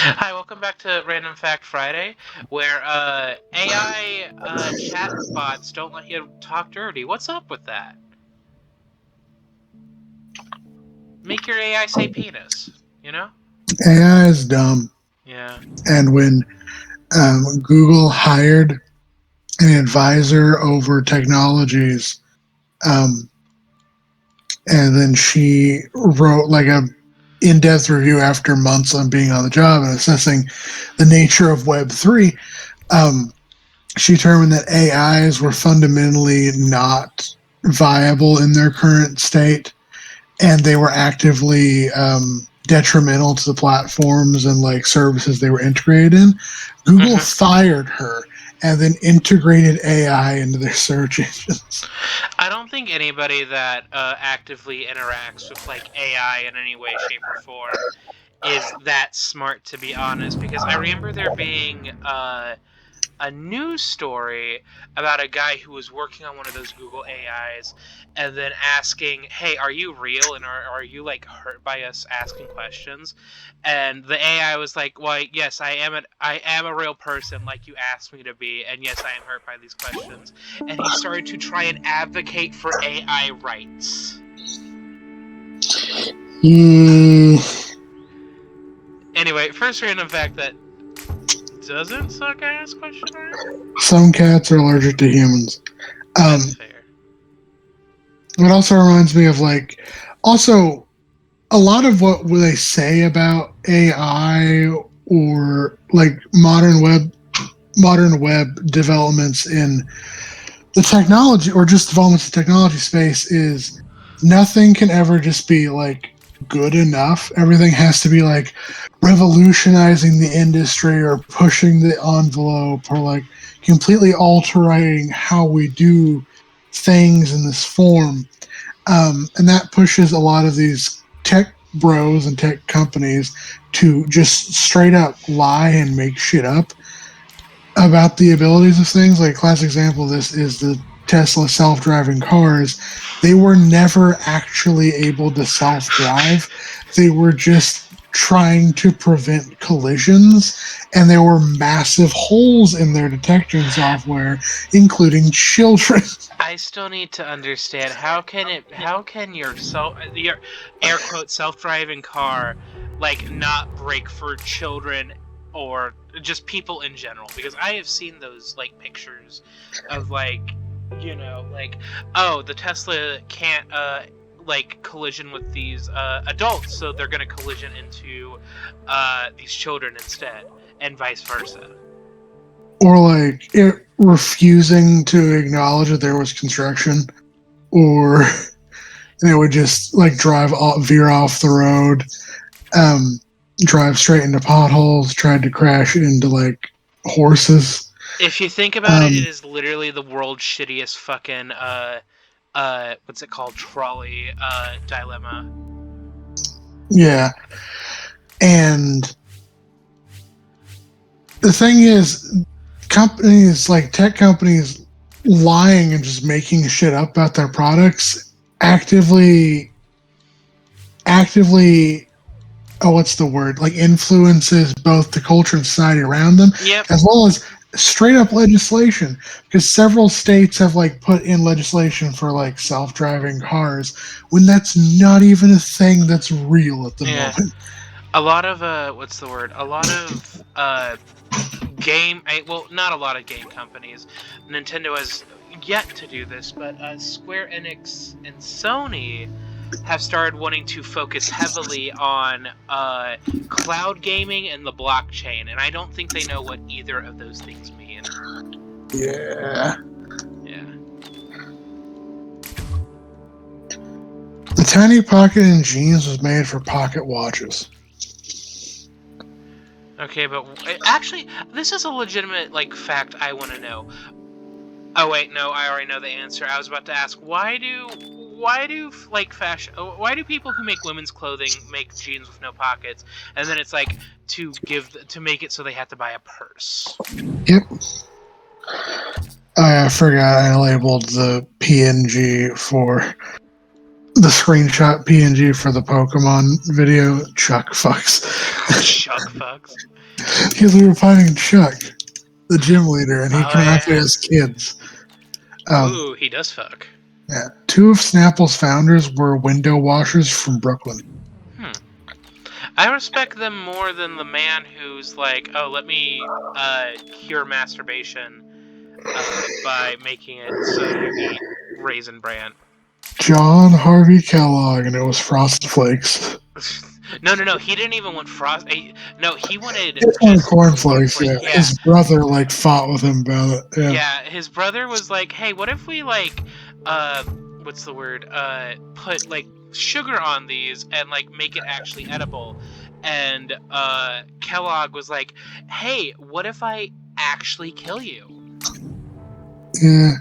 Hi, welcome back to Random Fact Friday, where AI chat bots don't let you talk dirty. What's up with that? Make your AI say penis, you know? AI is dumb. Yeah. And when Google hired an advisor over technologies, um, and then she wrote like a in-depth review after months on being on the job and assessing the nature of Web3, um, she determined that AIs were fundamentally not viable in their current state, and they were actively detrimental to the platforms and like services they were integrated in. Google hmm fired her and then integrated AI into their search engines. I don't think anybody that actively interacts with like AI in any way, shape, or form is that smart, to be honest. Because I remember there being a news story about a guy who was working on one of those Google AIs and then asking, "Hey, are you real? And are you like hurt by us asking questions?" And the AI was like, "Well, yes, I am a real person like you asked me to be, and yes, I am hurt by these questions." And he started to try and advocate for AI rights. Mm, Anyway, first random fact that doesn't suck ass question mark. some cats are allergic to humans. Um, That's fair. it also reminds me of like, also a lot of what they say about AI or like modern web developments in the technology or just developments in technology space is nothing can ever just be like good enough. Everything has to be like revolutionizing the industry or pushing the envelope or like completely altering how we do things in this form. And that pushes a lot of these tech bros and tech companies to just straight up lie and make shit up about the abilities of things. Like a classic example of this is the Tesla self-driving cars. They were never actually able to self-drive. They were just trying to prevent collisions, and there were massive holes in their detection software, including children. I still need to understand how can your air quote self-driving car like not break for children or just people in general, because I have seen those like pictures of like, like, oh, the Tesla can't like collision with these adults, so they're going to collision into these children instead, and vice versa. Or like it refusing to acknowledge that there was construction, or they would just like veer off the road, um, drive straight into potholes, tried to crash into like horses. If you think about it, Um, it is literally the world's shittiest fucking what's it called, trolley dilemma. yeah, and the thing is, companies like tech companies lying and just making shit up about their products actively oh, what's the word? Like influences both the culture and society around them, Yep. as well as straight up legislation. Because several states have like put in legislation for like self-driving cars when that's not even a thing that's real at the Yeah. moment. A lot of what's the word? A lot of well, not a lot of game companies. Nintendo has yet to do this, but Square Enix and Sony have started wanting to focus heavily on cloud gaming and the blockchain, and I don't think they know what either of those things mean. Yeah. Yeah. The tiny pocket in jeans was made for pocket watches. Okay, but actually, this is a legitimate like fact I want to know. Oh wait, no, I already know the answer. I was about to ask, why do like fashion, why do people who make women's clothing make jeans with no pockets, and then it's like to make it so they have to buy a purse. Yep. I forgot I labeled the PNG for the screenshot PNG for the Pokemon video. Chuck fucks. Chuck fucks. Because we were fighting Chuck, the gym leader, and he Oh currently yeah. has kids. Ooh, he does fuck. Yeah. Two of Snapple's founders were window washers from Brooklyn. I respect them more than the man who's like, oh, let me cure masturbation by making it so you eat Raisin Bran. John Harvey Kellogg, and it was Frosted Flakes. No. He didn't even want frost. No, he wanted It's on just cornflakes. Yeah. Yeah. His brother fought with him about it. Yeah. Yeah, his brother was like, "Hey, what if we what's the word? Put like sugar on these and like make it actually edible." And Kellogg was like, "Hey, what if I actually kill you?" Yeah.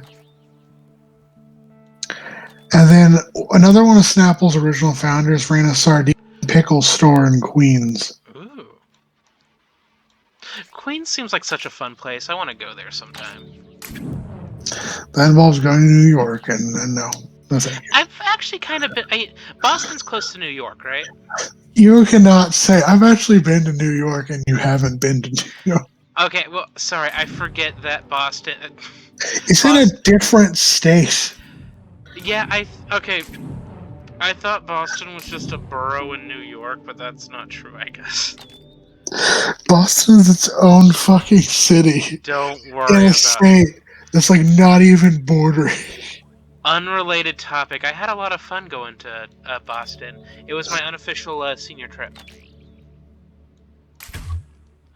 And then another one of Snapple's original founders ran a sardine pickle store in Queens. Ooh. Queens seems like such a fun place. I want to go there sometime. That involves going to New York, and no thank you. I've actually kind of been. Boston's close to New York, right? You cannot say I've actually been to New York and you haven't been to New York. Okay, well, sorry, I forget that Boston. It's in a different state. Yeah, okay. I thought Boston was just a borough in New York, but that's not true, I guess. Boston's its own fucking city. Don't In worry a about state that's like not even bordering. Unrelated topic. I had a lot of fun going to Boston. It was my unofficial senior trip.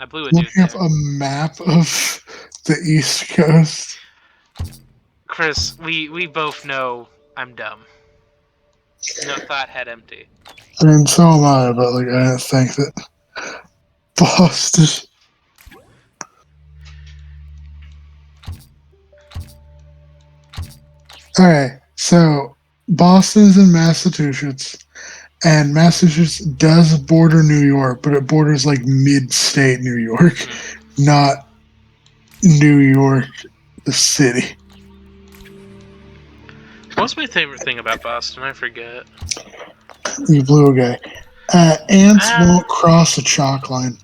I blew a dude Looking up there. a map of the East Coast. Chris, we both know I'm dumb. No thought head empty. I mean, so am I, but like I don't think that Boston. Alright, so Boston's in Massachusetts, and Massachusetts does border New York, but it borders like mid-state New York, not New York, the city. What's my favorite thing about Boston? I forget. You blew a guy. Ants won't cross the chalk line.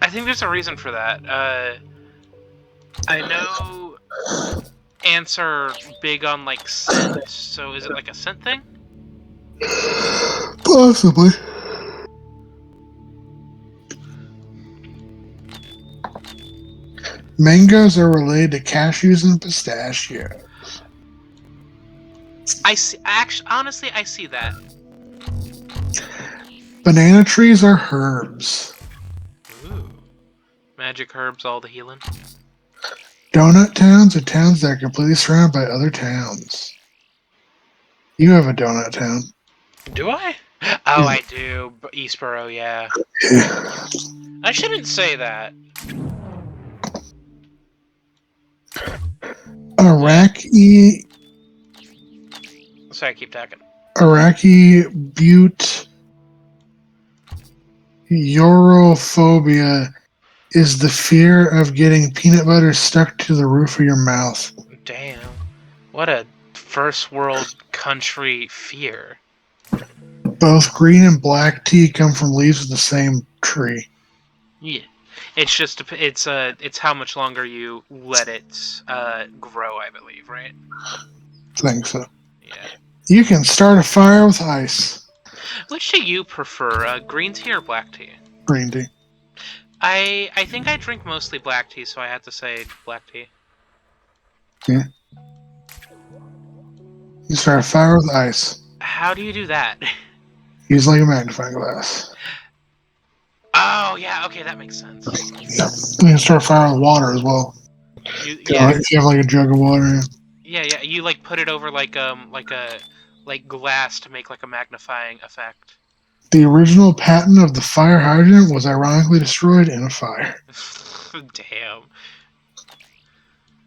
I think there's a reason for that. I know ants are big on like scent, so is it like a scent thing? Possibly. Mangoes are related to cashews and pistachios. I see. Actually, honestly, I see that. Banana trees are herbs. Ooh. Magic herbs, all the healing. Donut towns are towns that are completely surrounded by other towns. You have a donut town. Do I? Oh, I do. Eastboro, yeah. I shouldn't say that. Iraqi Sorry, keep talking. Butte Europhobia is the fear of getting peanut butter stuck to the roof of your mouth. Damn. What a first world country fear. Both green and black tea come from leaves of the same tree. Yeah. It's just it's how much longer you let it grow, I believe, right? I think so. Yeah. You can start a fire with ice. Which do you prefer, green tea or black tea? Green tea. I think I drink mostly black tea, so I have to say black tea. Yeah. You start a fire with ice. How do you do that? Use like a magnifying glass. Oh, yeah, okay, that makes sense. Yep. You can start a fire with water as well. Yeah. If you have like a jug of water. Yeah, you like put it over like glass to make like a magnifying effect. The original patent of the fire hydrant was ironically destroyed in a fire. Damn.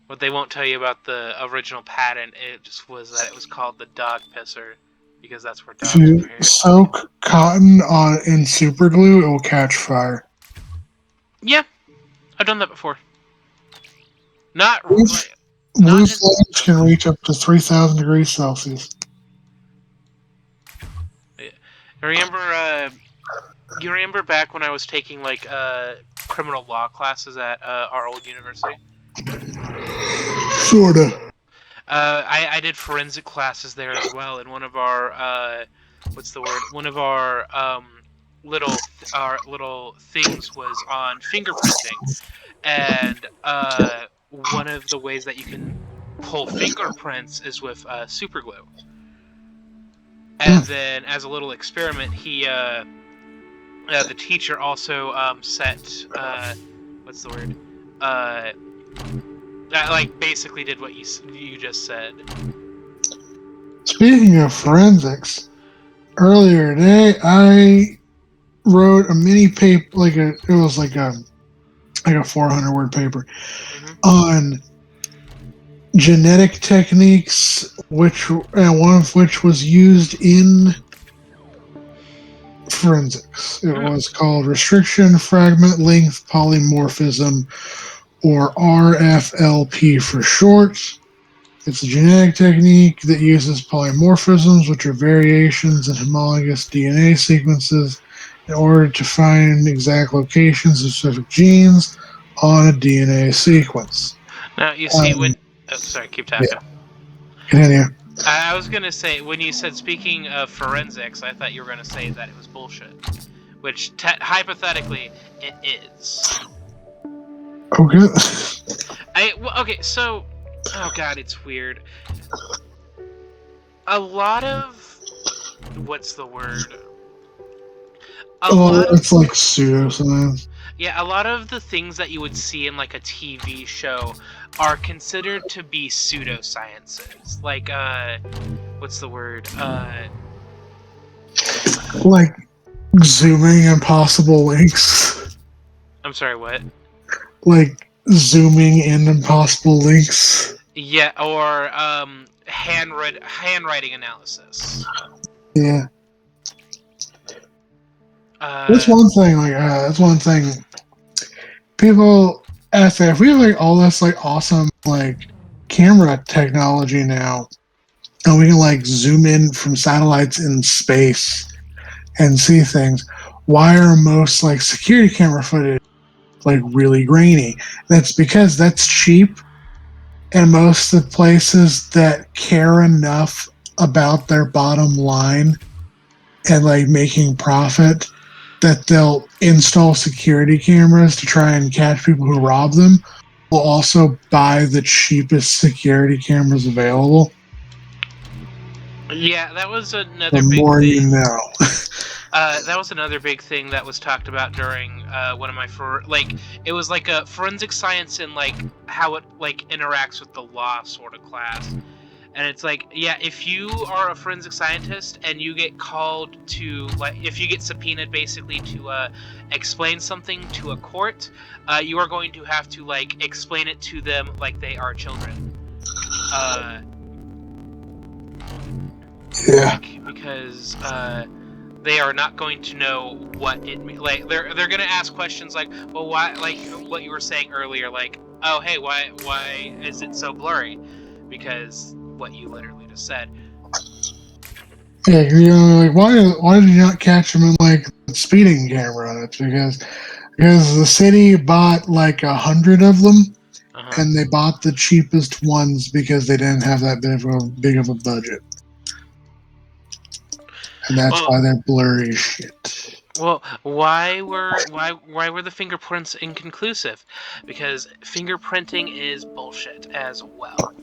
What they won't tell you about the original patent, it just was that it was called the dog pisser, because that's where dogs If you appear. soak cotton in super glue, it will catch fire. Yeah, I've done that before. Not If Blue Not just. flames can reach up to 3,000 degrees Celsius. Remember, you remember back when I was taking like criminal law classes at our old university? Sorta. I did forensic classes there as well, and one of our what's the word? One of our our little things was on fingerprinting, and one of the ways that you can pull fingerprints is with super glue. And then, as a little experiment, the teacher also set what's the word? That like basically did what you just said. Speaking of forensics, earlier today I wrote a mini paper, it was like a 400 word paper Mm-hmm. on genetic techniques, one of which was used in forensics. It was called restriction fragment length polymorphism, or RFLP for short. It's a genetic technique that uses polymorphisms, which are variations in homologous DNA sequences, in order to find exact locations of specific genes on a DNA sequence. Now you see when. Oh, sorry, keep talking. Yeah, continue. I was gonna say when you said speaking of forensics, I thought you were gonna say that it was bullshit, which hypothetically it is. Okay. Okay, so oh god, it's weird. A lot of what's the word? A Well, lot of it's like pseudoscience. yeah, a lot of the things that you would see in like a TV show are considered to be pseudosciences. Like what's the word? Like zooming impossible links. I'm sorry, what? Like zooming in impossible links. Yeah, or handwriting analysis. Yeah. That's Uh, one thing. That's one thing. People ask if we have like all this like awesome like camera technology now, and we can like zoom in from satellites in space and see things. Why are most like security camera footage like really grainy? That's because that's cheap, and most of the places that care enough about their bottom line and like making profit that they'll install security cameras to try and catch people who rob them will also buy the cheapest security cameras available. yeah, that was The another big more you thing. know. That was another big thing that was talked about during one of my it was like a forensic science and like how it like interacts with the law sort of class. And it's like, yeah, if you are a forensic scientist and you get called to, like, if you get subpoenaed basically to explain something to a court, you are going to have to, like, explain it to them like they are children. Yeah. Because they are not going to know what it means. Like, they're going to ask questions like, well, why, like what you were saying earlier, like, oh, hey, why is it so blurry? Because what you literally just said. Yeah, like why did you not catch them in like the speeding camera? It's because the city bought like 100 of them, Uh-huh. and they bought the cheapest ones because they didn't have that big of a budget, and that's Well, why they're blurry as shit. Well, why were the fingerprints inconclusive? Because fingerprinting is bullshit as well.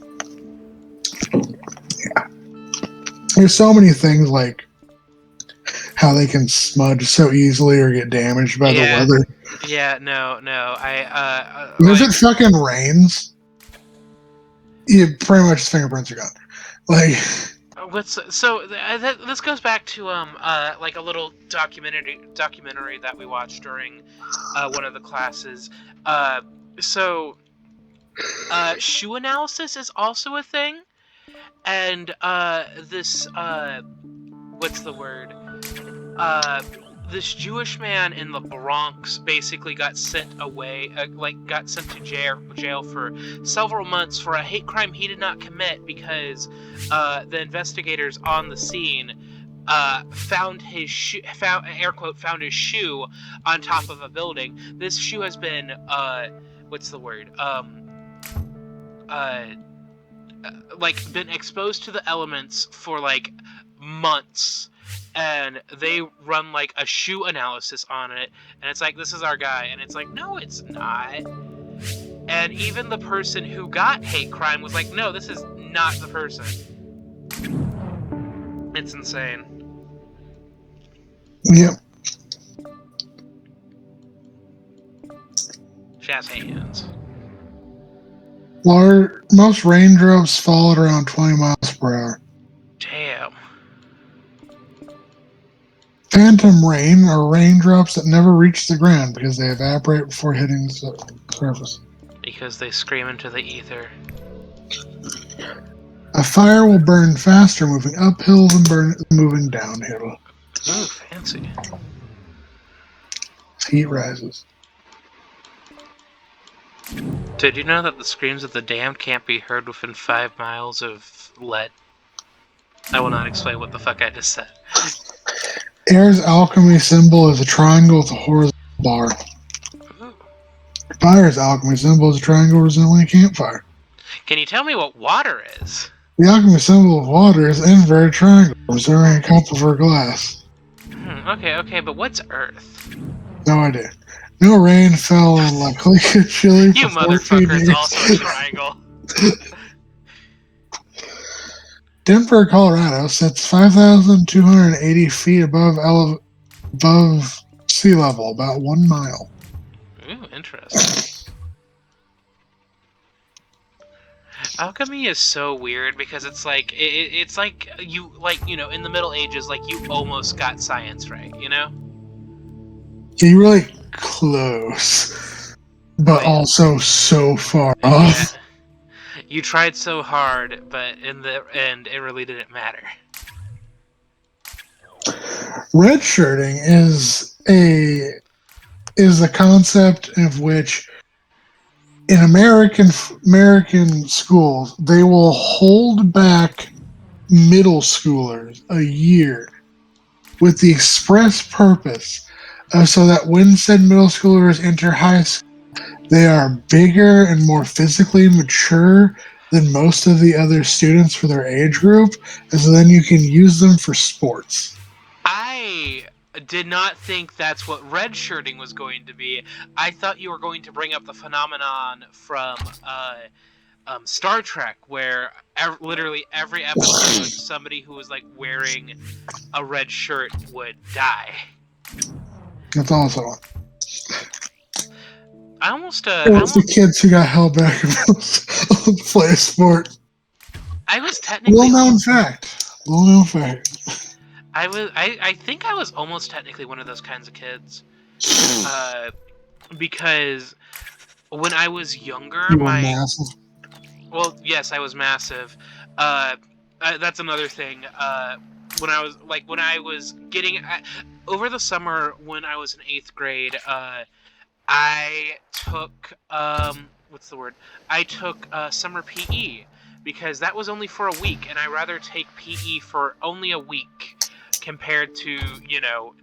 There's so many things like how they can smudge so easily or get damaged by the Yeah, weather. yeah, no. If it fucking rains, pretty much fingerprints are gone. Like, this goes back to like a little documentary that we watched during one of the classes. So shoe analysis is also a thing, and this what's the word? Uh, this Jewish man in the Bronx basically got sent away, got sent to jail for several months for a hate crime he did not commit because the investigators on the scene found his shoe, found his shoe on top of a building. This shoe has been been exposed to the elements for like months, and they run like a shoe analysis on it, and it's like, this is our guy, and it's like, no, it's not. And even the person who got hate crime was like, no, this is not the person. It's insane. Yep. Jazz hands. Most raindrops fall at around 20 miles per hour. Damn. Phantom rain are raindrops that never reach the ground because they evaporate before hitting the surface. Because they scream into the ether. A fire will burn faster moving uphill than moving downhill. Ooh, fancy. Heat rises. Did you know that the screams of the damned can't be heard within 5 miles of lead? I will not explain what the fuck I just said. Air's alchemy symbol is a triangle with a horizontal bar. Ooh. Fire's alchemy symbol is a triangle resembling a campfire. Can you tell me what water is? The alchemy symbol of water is an inverted triangle, resembling a cup of her glass. Okay, but what's Earth? No idea. No rain fell on La Clica, Chile You for 14 motherfucker, years. it's also a triangle. Denver, Colorado sits 5,280 feet above sea level, about 1 mile. Ooh, interesting. Alchemy is so weird because it's like it's like you in the Middle Ages, like you almost got science right, you know? Yeah, you're really close, but also so far off. Yeah. You tried so hard, but in the end, it really didn't matter. Redshirting is a concept of which in American schools they will hold back middle schoolers a year with the express purpose so that when said middle schoolers enter high school, they are bigger and more physically mature than most of the other students for their age group, and so then you can use them for sports. I did not think that's what redshirting was going to be. I thought you were going to bring up the phenomenon from Star Trek, where literally every episode, somebody who was like wearing a red shirt would die. That's also one. I almost the kids who got held back to play a sport. I was technically Well-known fact. I think I was almost technically one of those kinds of kids. Because when I was younger, you were massive. Well, yes, I was massive. That's another thing. When I was getting over the summer when I was in 8th grade, I took what's the word? I took summer PE because that was only for a week, and I'd rather take PE for only a week compared to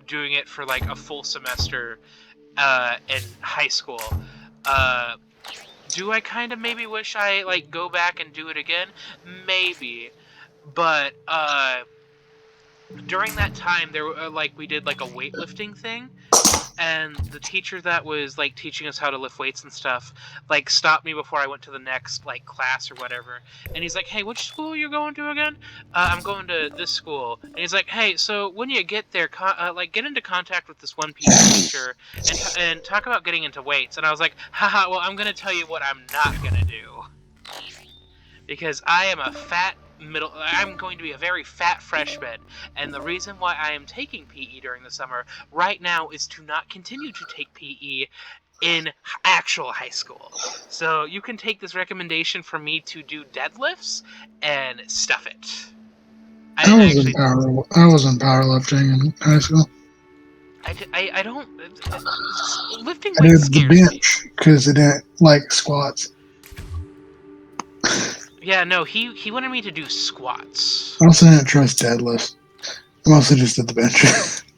doing it for like a full semester in high school. Do I kind of maybe wish I like go back and do it again? Maybe, but during that time there were we did like a weightlifting thing, and the teacher that was like teaching us how to lift weights and stuff like stopped me before I went to the next like class or whatever, and he's like, hey, which school are you going to again? I'm going to this school. And he's like, hey, so when you get there, get into contact with this one PE teacher and talk about getting into weights. And I was like, haha, well, I'm gonna tell you what I'm not gonna do, because I am I'm going to be a very fat freshman, and the reason why I am taking PE during the summer right now is to not continue to take PE in actual high school. So you can take this recommendation from me to do deadlifts and stuff it. I was in powerlifting in high school. I don't. Lifting I weights did the scares me. bench because it didn't like squats. Yeah, no, he wanted me to do squats. I also didn't trust deadlifts. I mostly just did the bench.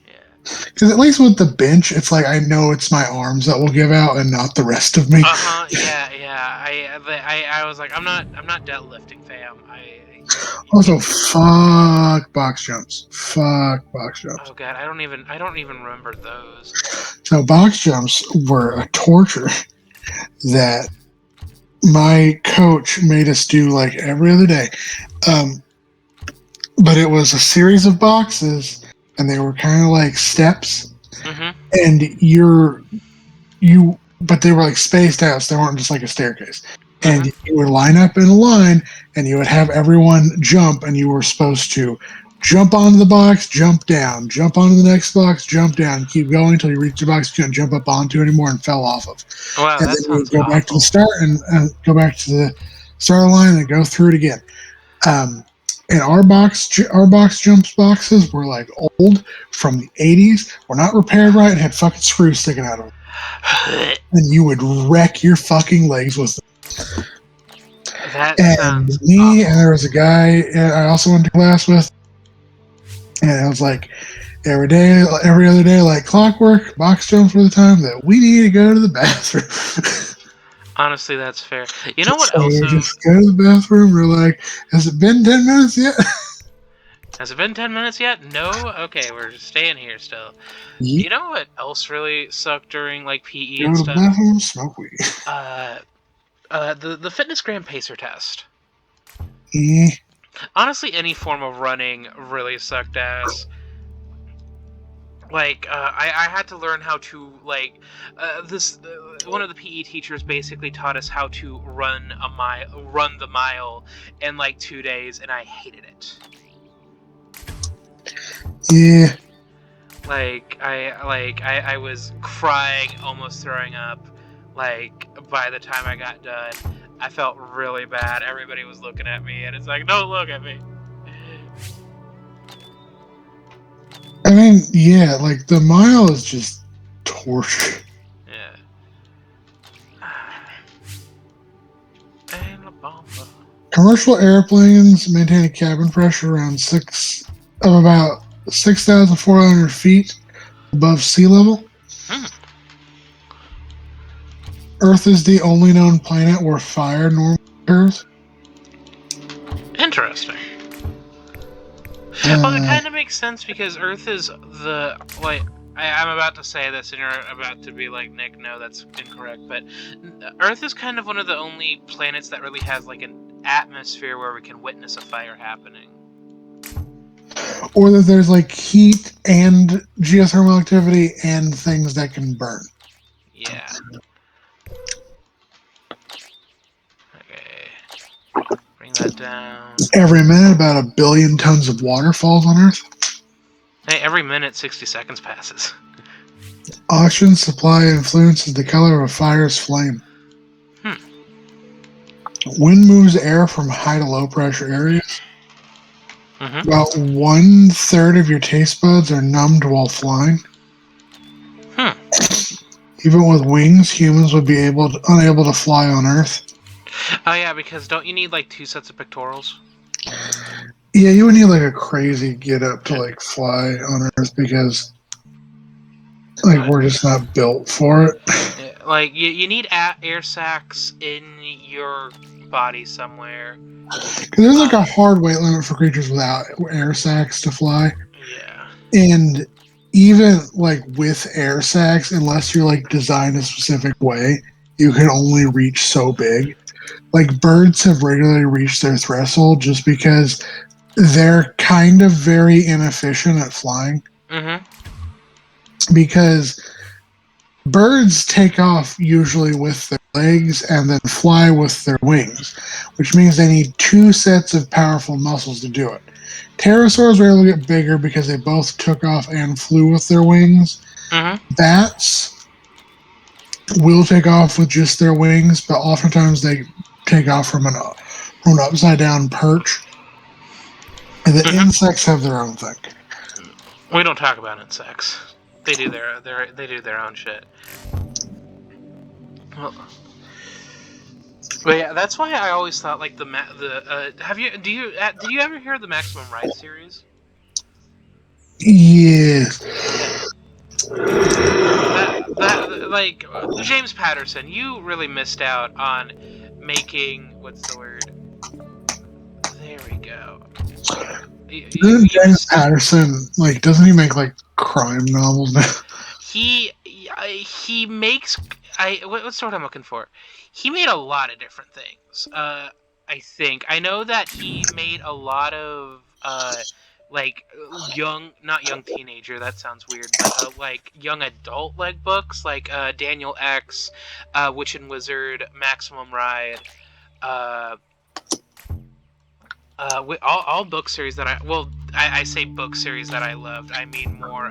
Yeah. Because at least with the bench, it's like I know it's my arms that will give out and not the rest of me. Uh-huh. Yeah. I was like, I'm not deadlifting, fam. Also, fuck box jumps. Fuck box jumps. Oh god, I don't even remember those. So box jumps were a torture that my coach made us do like every other day. Um, but it was a series of boxes, and they were kind of like steps, Mm-hmm. and but they were like spaced out, so they weren't just like a staircase. And Mm-hmm. you would line up in a line, and you would have everyone jump, and you were supposed to jump onto the box, jump down, jump onto the next box, jump down, keep going until you reach the box you couldn't jump up onto anymore and fell off of. Wow, And that then you sounds would go back to the awful. start and go back to the start line and go through it again. Um, and our box jumps boxes were like old from the 80s, were not repaired right, and had fucking screws sticking out of them. And you would wreck your fucking legs with them. That And sounds me and awful. there was a guy I also went to class with, and it was like every day, every other day, like clockwork. Box jumps were the time that we need to go to the bathroom. Honestly, that's fair. You know what So we also? just go to the bathroom. We're like, has it been 10 minutes yet? Has it been 10 minutes yet? No? Okay, we're just staying here still. Yeah. You know what else really sucked during, like, PE Go and to the stuff? bathroom, smoke weed. Uh, the fitness gram pacer test. Yeah. Honestly, any form of running really sucked ass. Like, I had to learn how to, like, one of the PE teachers basically taught us how to run the mile in, like, 2 days, and I hated it. Yeah. I was crying, almost throwing up. Like, by the time I got done, I felt really bad. Everybody was looking at me, and it's like, don't look at me. I mean, yeah, like the mile is just torture. Yeah. And La Bamba. Commercial airplanes maintain a cabin pressure around about 6,400 feet above sea level. Hmm. Earth is the only known planet where fire normally occurs. Interesting. Well, it Uh, kind of makes sense because Earth is the like. I'm about to say this, and you're about to be like, Nick, no, that's incorrect. But Earth is kind of one of the only planets that really has like an atmosphere where we can witness a fire happening. or that there's like heat and geothermal activity and things that can burn. Yeah. Okay. Bring that down. Every minute, about 1 billion tons of water falls on Earth. Hey, every minute, 60 seconds passes. Oxygen supply influences the color of a fire's flame. Hmm. Wind moves air from high to low pressure areas. Mm-hmm. About 1/3 of your taste buds are numbed while flying. Hmm. Even with wings, humans would be unable to fly on Earth. Oh yeah, because don't you need like 2 sets of pectorals? Yeah, you would need like a crazy get up to like fly on Earth because like we're just not built for it. Yeah, like you need air sacs in your body somewhere. Because there's like a hard weight limit for creatures without air sacs to fly. Yeah. And even like with air sacs, unless you're like designed a specific way, you can only reach so big. Like birds have regularly reached their threshold just because they're kind of very inefficient at flying. Mm-hmm. Because birds take off usually with their legs and then fly with their wings, which means they need 2 sets of powerful muscles to do it. Pterosaurs were able to get bigger because they both took off and flew with their wings. Mm-hmm. Bats will take off with just their wings, but oftentimes they take off from an upside down perch. And the Mm-hmm. insects have their own thing. We don't talk about insects. They do their own shit. Well, but yeah, that's why I always thought like did you ever hear the Maximum Ride series? Yes. Yeah. That like James Patterson, you really missed out on making what's the word? There we go. You James missed. Patterson, like, doesn't he make like crime novels now? He makes what's the word I'm looking for? He made a lot of different things. I think I know that he made a lot of like not young teenager. That sounds weird, but like young adult like books, like Daniel X, Witch and Wizard, Maximum Ride. All book series that I say book series that I loved. I mean more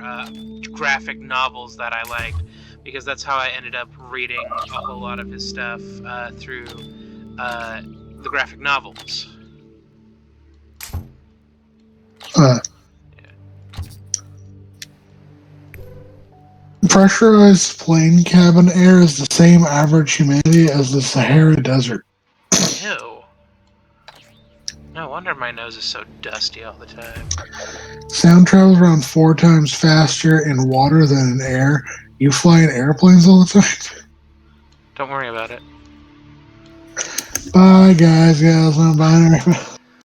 graphic novels that I liked, because that's how I ended up reading a whole lot of his stuff through the graphic novels. Uh, Yeah. Pressurized plane cabin air is the same average humidity as the Sahara Desert. Ew. No wonder my nose is so dusty all the time. Sound travels around 4 times faster in water than in air. You fly in airplanes all the time? Don't worry about it. Bye, guys. Yeah, that's not binary.